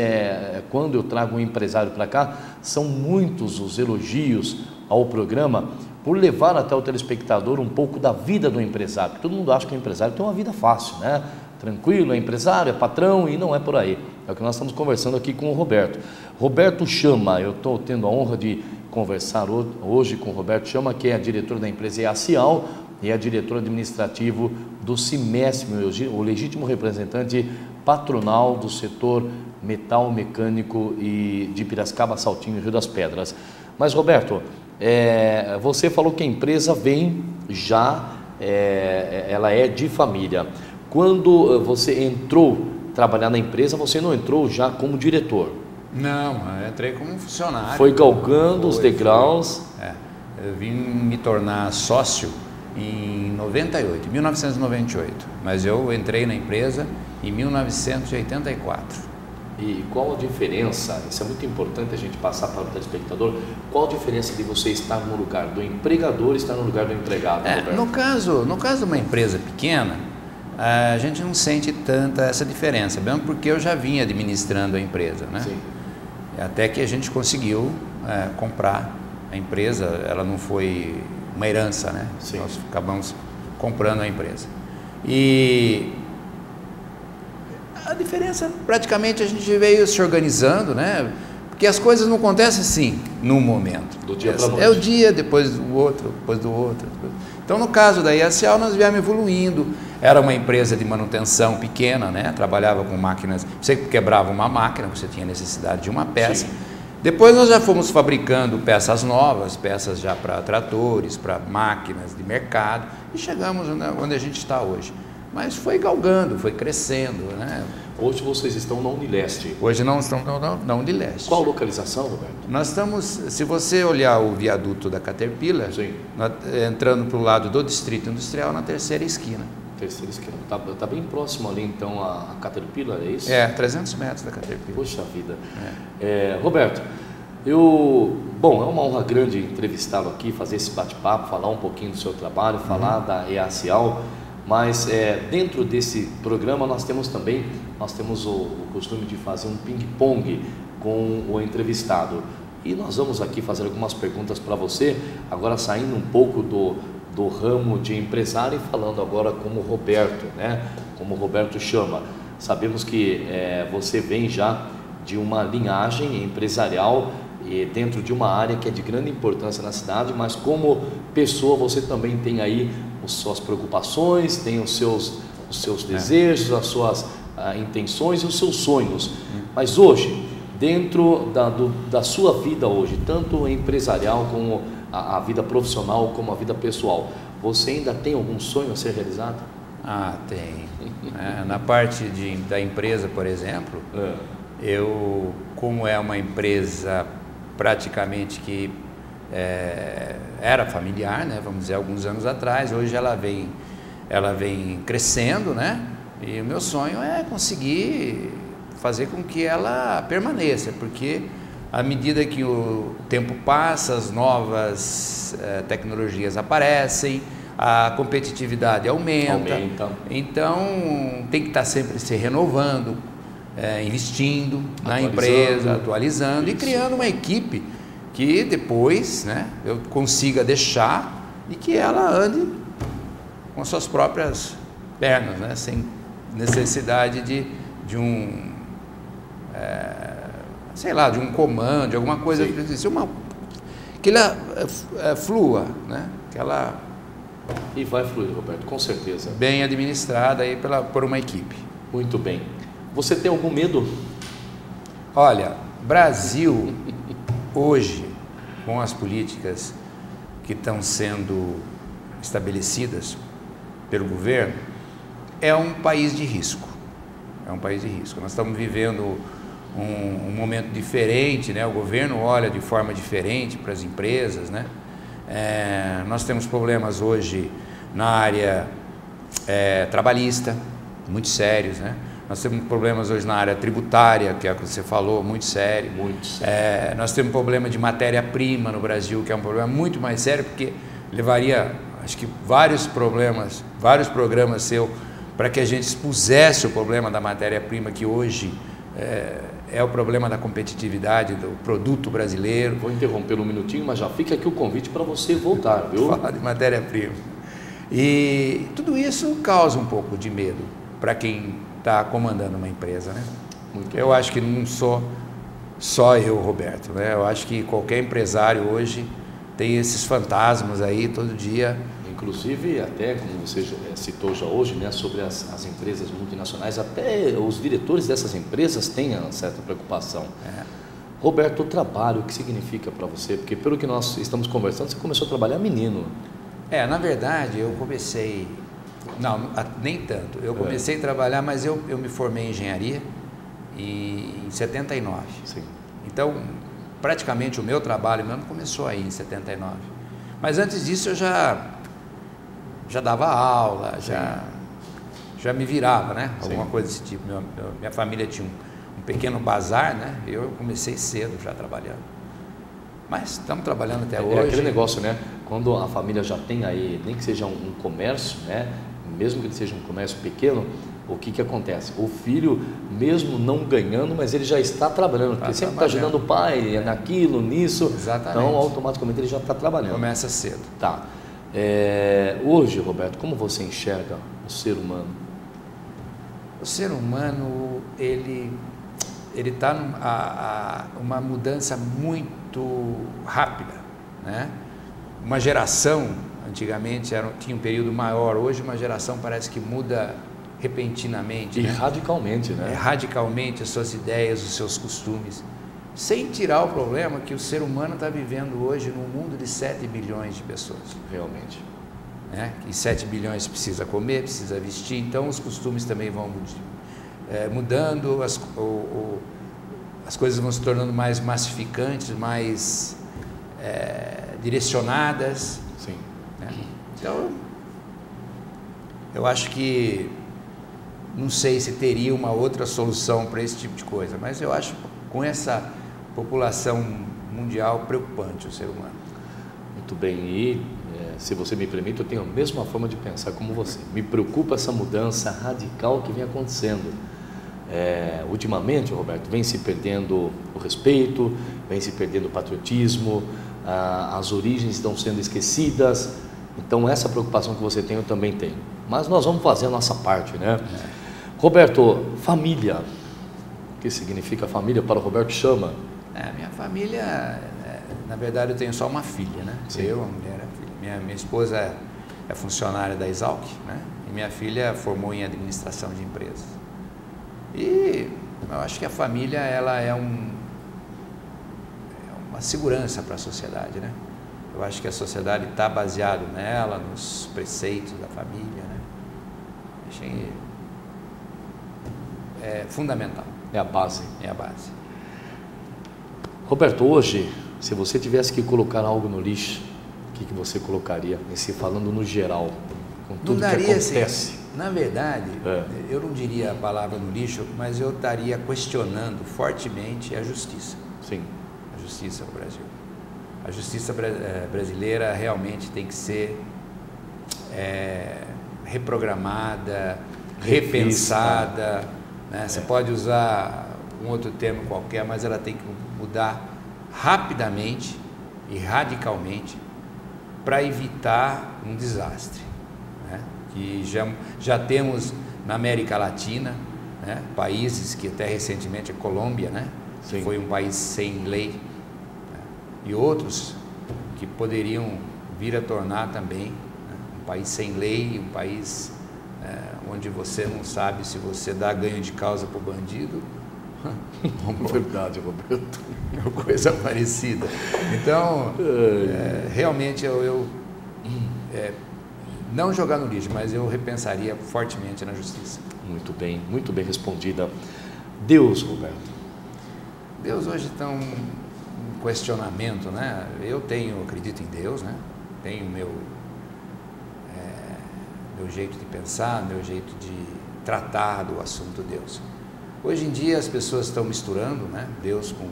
quando eu trago um empresário para cá, são muitos os elogios ao programa por levar até o telespectador um pouco da vida do empresário. Todo mundo acha que o empresário tem uma vida fácil, né? Tranquilo, é empresário, é patrão, e não é por aí. É o que nós estamos conversando aqui com o Roberto. Roberto Chama, eu estou tendo a honra de conversar hoje com o Roberto Chama, que é diretor da empresa EACial e é diretor administrativo do CIMESP, o legítimo representante patronal do setor metal mecânico e de Piracicaba, Saltinho e Rio das Pedras. Mas, Roberto, você falou que a empresa vem já, ela é de família. Quando você entrou trabalhar na empresa, você não entrou já como diretor? Não, eu entrei como funcionário. Foi galgando os degraus? Eu vim me tornar sócio em 1998, mas eu entrei na empresa em 1984. E qual a diferença, isso é muito importante a gente passar para o telespectador, qual a diferença de você estar no lugar do empregador e estar no lugar do empregado? No caso de uma empresa pequena, a gente não sente tanta essa diferença, mesmo porque eu já vinha administrando a empresa, né? Sim. Até que a gente conseguiu comprar a empresa, ela não foi uma herança, né? Sim. Nós acabamos comprando a empresa. E a diferença, praticamente, a gente veio se organizando, né? Porque as coisas não acontecem assim, num momento. Do dia para a noite. É o dia, depois do outro, depois do outro. Então, no caso da EACial, nós viemos evoluindo. Era uma empresa de manutenção pequena, né? Trabalhava com máquinas. Você quebrava uma máquina, você tinha necessidade de uma peça. Sim. Depois nós já fomos fabricando peças novas, peças já para tratores, para máquinas de mercado, e chegamos onde a gente está hoje. Mas foi galgando, foi crescendo, né? Hoje vocês estão na Unileste. Hoje não estamos na Unileste. Qual localização, Roberto? Nós estamos, se você olhar o viaduto da Caterpillar, entrando para o lado do Distrito Industrial, na terceira esquina. Terceira esquina. Está bem próximo ali, então, a Caterpillar, é isso? 300 metros da Caterpillar. Poxa vida. Roberto, bom, é uma honra grande entrevistá-lo aqui, fazer esse bate-papo, falar um pouquinho do seu trabalho, falar da EACial, mas dentro desse programa nós temos o costume de fazer um ping-pong com o entrevistado. E nós vamos aqui fazer algumas perguntas para você, agora saindo um pouco do ramo de empresário e falando agora como Roberto, né? Como Roberto Chama. Sabemos que você vem já de uma linhagem empresarial e dentro de uma área que é de grande importância na cidade, mas como pessoa você também tem aí as suas preocupações, tem os seus desejos, as suas intenções e os seus sonhos. Mas hoje, dentro da sua vida hoje, tanto empresarial como a vida profissional, como a vida pessoal, você ainda tem algum sonho a ser realizado? Tem. Na parte da empresa, por exemplo, eu, como é uma empresa praticamente que era familiar, né, vamos dizer, alguns anos atrás, hoje ela vem crescendo, né, e o meu sonho é conseguir fazer com que ela permaneça, porque à medida que o tempo passa, as novas tecnologias aparecem, a competitividade aumenta. Então tem que estar sempre se renovando, investindo na empresa, atualizando e criando uma equipe que depois, né, eu consiga deixar e que ela ande com suas próprias pernas, né, sem necessidade de um de um comando, de alguma coisa, que ela flua, né, que ela... E vai fluir, Roberto, com certeza. Bem administrada aí por uma equipe. Muito bem. Você tem algum medo? Olha, Brasil, hoje, com as políticas que estão sendo estabelecidas pelo governo, é um país de risco. É um país de risco. Nós estamos vivendo um momento diferente, né? O governo olha de forma diferente para as empresas, né? Nós temos problemas hoje na área trabalhista, muito sérios, né? Nós temos problemas hoje na área tributária, que é o que você falou, muito sério. Muito sério. Nós temos problema de matéria-prima no Brasil, que é um problema muito mais sério, porque levaria, acho que vários programas seu, para que a gente expusesse o problema da matéria-prima, que hoje é o problema da competitividade do produto brasileiro. Vou interromper um minutinho, mas já fica aqui o convite para você voltar, viu? Falar de matéria-prima. E tudo isso causa um pouco de medo para quem está comandando uma empresa, né? Eu acho que não sou só eu, Roberto, né? Eu acho que qualquer empresário hoje tem esses fantasmas aí todo dia. Inclusive, até como você citou já hoje, né, sobre as empresas multinacionais, até os diretores dessas empresas têm uma certa preocupação. Roberto, o trabalho, o que significa para você? Porque pelo que nós estamos conversando, você começou a trabalhar menino. Na verdade, eu comecei... Não, nem tanto. Eu comecei a trabalhar, mas eu me formei em engenharia em 79. Sim. Então, praticamente o meu trabalho mesmo começou aí em 79. Mas antes disso eu já dava aula, já me virava, né? Alguma coisa desse tipo. Minha família tinha um pequeno bazar, né? Eu comecei cedo já trabalhando. Mas estamos trabalhando até hoje. É aquele negócio, né? Quando a família já tem aí, nem que seja um comércio, né? Mesmo que ele seja um comércio pequeno, o que acontece? O filho, mesmo não ganhando, mas ele já está trabalhando, porque sempre está ajudando o pai naquilo, nisso. Exatamente. Então, automaticamente ele já está trabalhando. Começa cedo. Tá. Hoje, Roberto, como você enxerga o ser humano? O ser humano, ele está uma mudança muito rápida, né? Uma geração, antigamente tinha um período maior, hoje uma geração parece que muda repentinamente. E né? radicalmente, né? Radicalmente as suas ideias, os seus costumes, sem tirar o problema que o ser humano está vivendo hoje num mundo de 7 bilhões de pessoas. Realmente. Né? E 7 bilhões precisa comer, precisa vestir, então os costumes também vão mudando, as coisas vão se tornando mais massificantes, mais direcionadas. Sim. Né? Então, eu acho que não sei se teria uma outra solução para esse tipo de coisa, mas eu acho com essa população mundial preocupante o ser humano. Muito bem, e se você me permite, eu tenho a mesma forma de pensar como você. Me preocupa essa mudança radical que vem acontecendo. Ultimamente, Roberto, vem se perdendo o respeito, vem se perdendo o patriotismo, as origens estão sendo esquecidas. Então essa preocupação que você tem, eu também tenho. Mas nós vamos fazer a nossa parte, né? Roberto, família. O que significa família para o Roberto Chama? Minha família, na verdade eu tenho só uma filha, né? Sim. Eu, a mulher, a filha. Minha esposa é funcionária da Exalc, né? E minha filha formou em administração de empresas. E eu acho que a família, ela é uma segurança para a sociedade, né? Eu acho que a sociedade está baseada nela, nos preceitos da família, né? Achei fundamental. É a base. É a base. Roberto, hoje, se você tivesse que colocar algo no lixo, o que você colocaria? Falando no geral, com tudo que acontece. Assim, na verdade, eu não diria a palavra no lixo, mas eu estaria questionando fortemente a justiça. Sim. A justiça no Brasil. A justiça brasileira realmente tem que ser reprogramada, repensada. Né? Você pode usar um outro termo qualquer, mas ela tem que mudar rapidamente e radicalmente para evitar um desastre, né? Que já temos na América Latina, né? Países que até recentemente, a Colômbia, né? Foi um país sem lei, né? E outros que poderiam vir a tornar também, né? Um país sem lei, um país onde você não sabe se você dá ganho de causa para o bandido. Verdade, Roberto. Coisa parecida. Então, realmente eu não jogar no lixo, mas eu repensaria fortemente na justiça. Muito bem respondida. Deus, Roberto. Deus hoje está um questionamento, né? Eu acredito em Deus, né? Tenho meu jeito de pensar, meu jeito de tratar do assunto Deus. Hoje em dia as pessoas estão misturando, né, Deus com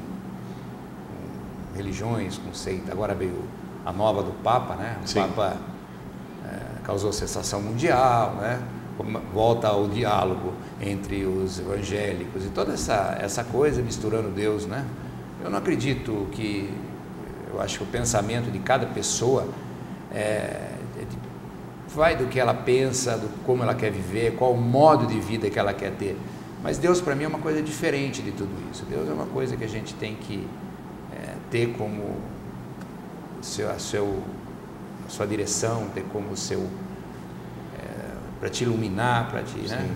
religiões, com seita. Agora veio a nova do Papa, né? O Papa causou sensação mundial, né? volta ao diálogo entre os evangélicos e toda essa coisa misturando Deus, né? Eu não acredito que, eu acho que o pensamento de cada pessoa vai do que ela pensa, do como ela quer viver, qual o modo de vida que ela quer ter. Mas Deus para mim é uma coisa diferente de tudo isso. Deus é uma coisa que a gente tem que ter como a sua direção, ter como o seu para te iluminar, para te, né?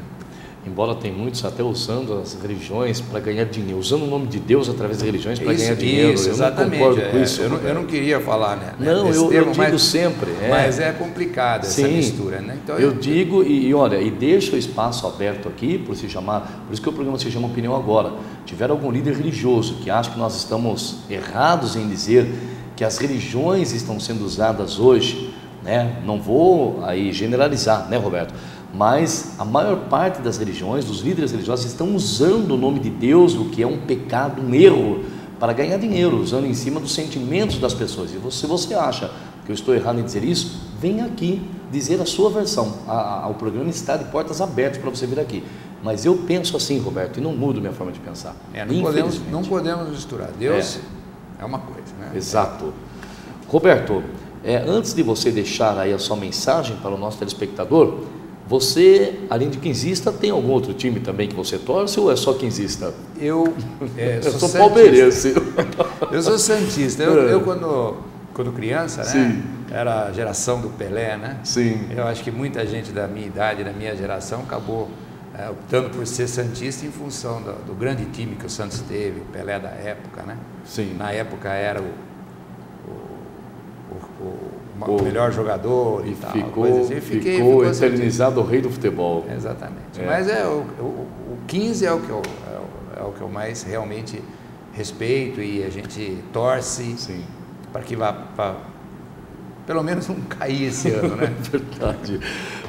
Embora tem muitos até usando as religiões para ganhar dinheiro, usando o nome de Deus através das religiões para ganhar dinheiro. Isso, exatamente. Eu não concordo com isso. Eu não queria falar, né? Não, eu digo sempre. Mas é complicado essa mistura, né? Então, eu digo e olha, e deixa o espaço aberto aqui por isso que o programa se chama Opinião Agora. Tiver algum líder religioso que acha que nós estamos errados em dizer que as religiões estão sendo usadas hoje, né? Não vou aí generalizar, né, Roberto? Mas a maior parte das religiões, dos líderes religiosos, estão usando o nome de Deus, o que é um pecado, um erro, para ganhar dinheiro, usando em cima dos sentimentos das pessoas. E se você acha que eu estou errado em dizer isso, vem aqui dizer a sua versão. O programa está de portas abertas para você vir aqui. Mas eu penso assim, Roberto, e não mudo minha forma de pensar. Não podemos misturar. Deus é uma coisa, né? Exato. Roberto, antes de você deixar aí a sua mensagem para o nosso telespectador, você, além de quinzista, tem algum outro time também que você torce ou é só quinzista? Eu sou palmeirense. Eu sou santista. Eu quando criança, né? Era a geração do Pelé, né? Sim. Eu acho que muita gente da minha idade, da minha geração, acabou optando por ser santista em função do grande time que o Santos teve, o Pelé da época, né? Sim. Na época era o melhor jogador e tal. Ficou eternizado o rei do futebol. Exatamente. Mas o 15 é o que eu mais realmente respeito e a gente torce para que vá pelo menos não cair esse ano, né? Verdade.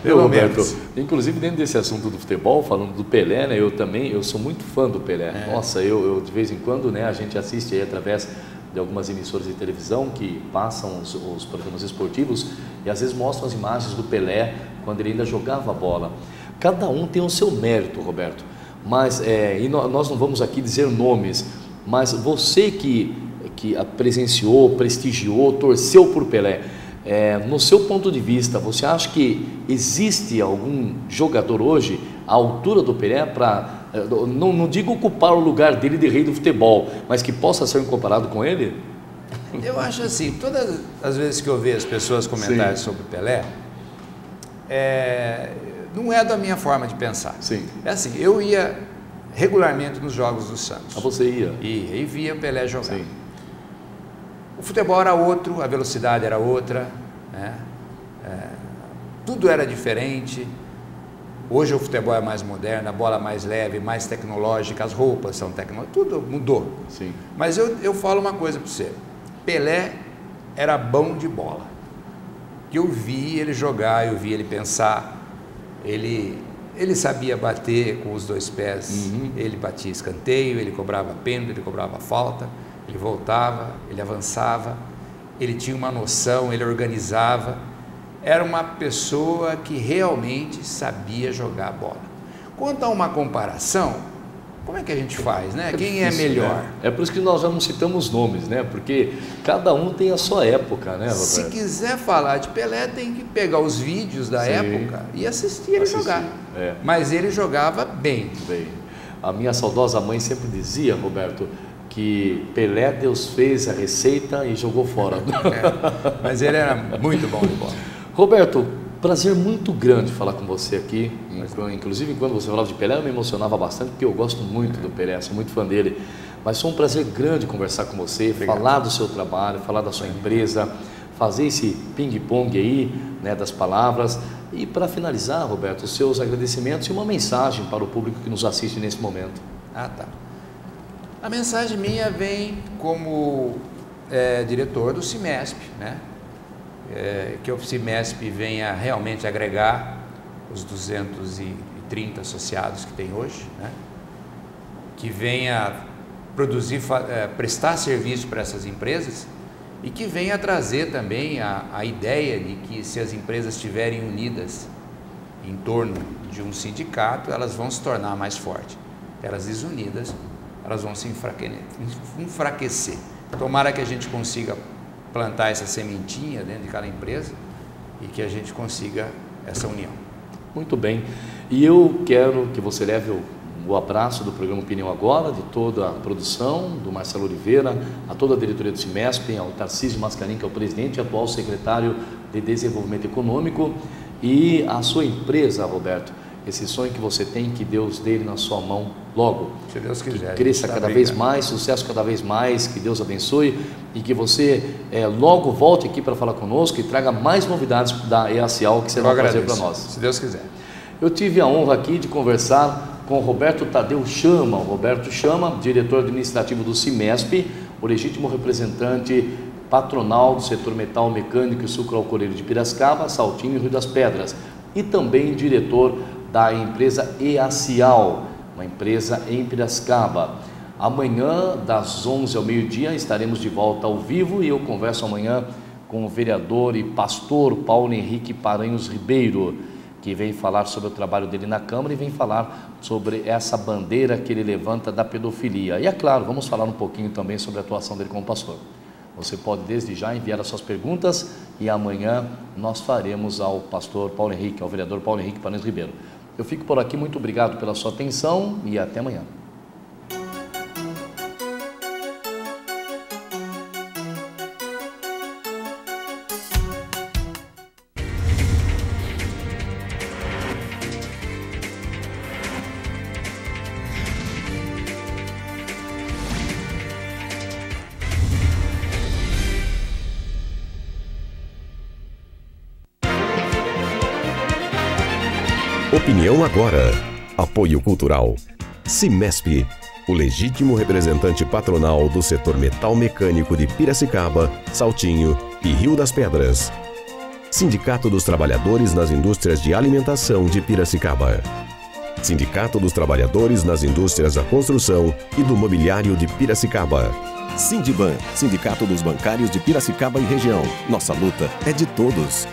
Pelo Roberto, menos. Inclusive dentro desse assunto do futebol, falando do Pelé, né? Eu sou muito fã do Pelé. Nossa, eu de vez em quando, né? A gente assiste aí através de algumas emissoras de televisão que passam os programas esportivos e às vezes mostram as imagens do Pelé quando ele ainda jogava bola. Cada um tem o seu mérito, Roberto, mas e nós não vamos aqui dizer nomes, mas você que presenciou, prestigiou, torceu por Pelé, no seu ponto de vista, você acha que existe algum jogador hoje à altura do Pelé para, não digo ocupar o lugar dele de rei do futebol, mas que possa ser comparado com ele? Eu acho assim, todas as vezes que eu vejo as pessoas comentarem sobre Pelé, não é da minha forma de pensar. Sim. É assim, eu ia regularmente nos jogos do Santos. Você ia? E via o Pelé jogar. Sim. O futebol era outro, a velocidade era outra, né? Tudo era diferente. Hoje o futebol é mais moderno, a bola é mais leve, mais tecnológica, as roupas são tecnológicas, tudo mudou. Sim. Mas eu falo uma coisa para você, Pelé era bom de bola. Eu vi ele jogar, eu vi ele pensar, ele sabia bater com os dois pés, ele batia escanteio, ele cobrava pênalti, ele cobrava falta, ele voltava, ele avançava, ele tinha uma noção, ele organizava. Era uma pessoa que realmente sabia jogar a bola. Quanto a uma comparação, como é que a gente faz, né? Quem difícil, é melhor? Né? É por isso que nós já não citamos nomes, né? Porque cada um tem a sua época, né, Roberto? Se quiser falar de Pelé, tem que pegar os vídeos da época e assistir ele jogar. Mas ele jogava bem. A minha saudosa mãe sempre dizia, Roberto, que Pelé, Deus fez a receita e jogou fora. Mas ele era muito bom de bola. Roberto, prazer muito grande falar com você aqui. Inclusive, quando você falava de Pelé, eu me emocionava bastante, porque eu gosto muito do Pelé, sou muito fã dele. Mas foi um prazer grande conversar com você, falar do seu trabalho, falar da sua empresa, fazer esse ping-pong aí, né, das palavras. E para finalizar, Roberto, os seus agradecimentos e uma mensagem para o público que nos assiste nesse momento. Tá. A mensagem minha vem como diretor do CIMESP, né? Que o CIMESP venha realmente agregar os 230 associados que tem hoje, né? Que venha produzir, prestar serviço para essas empresas e que venha trazer também a ideia de que se as empresas estiverem unidas, em torno de um sindicato, elas vão se tornar mais fortes. Elas desunidas, elas vão se enfraquecer. Tomara que a gente consiga plantar essa sementinha dentro de cada empresa e que a gente consiga essa união. Muito bem. E eu quero que você leve o abraço do programa Opinião Agora, de toda a produção, do Marcelo Oliveira, a toda a diretoria do CIMESP, ao Tarcísio Mascarim, que é o presidente e atual secretário de Desenvolvimento Econômico, e a sua empresa, Roberto, esse sonho que você tem, que Deus dê na sua mão logo. Se Deus quiser. Que cresça cada vez mais, sucesso cada vez mais, que Deus abençoe e que você logo volte aqui para falar conosco e traga mais novidades da EACIAL que você vai trazer para nós. Se Deus quiser. Eu tive a honra aqui de conversar com o Roberto Tadeu Chama. O Roberto Chama, diretor administrativo do CIMESP, o legítimo representante patronal do setor metal mecânico e sucroalcooleiro de Piracicaba, Saltinho e Rio das Pedras, e também diretor da empresa EACIAL, uma empresa em Piracicaba. Amanhã, das 11 ao meio-dia, estaremos de volta ao vivo e eu converso amanhã com o vereador e pastor Paulo Henrique Paranhos Ribeiro, que vem falar sobre o trabalho dele na Câmara e vem falar sobre essa bandeira que ele levanta da pedofilia. E é claro, vamos falar um pouquinho também sobre a atuação dele como pastor. Você pode desde já enviar as suas perguntas e amanhã nós faremos ao pastor Paulo Henrique, ao vereador Paulo Henrique Paranhos Ribeiro. Eu fico por aqui, muito obrigado pela sua atenção e até amanhã. Opinião Agora. Apoio Cultural. CIMESP, o legítimo representante patronal do setor metal mecânico de Piracicaba, Saltinho e Rio das Pedras. Sindicato dos Trabalhadores nas Indústrias de Alimentação de Piracicaba. Sindicato dos Trabalhadores nas Indústrias da Construção e do Mobiliário de Piracicaba. Sindiban, Sindicato dos Bancários de Piracicaba e Região. Nossa luta é de todos.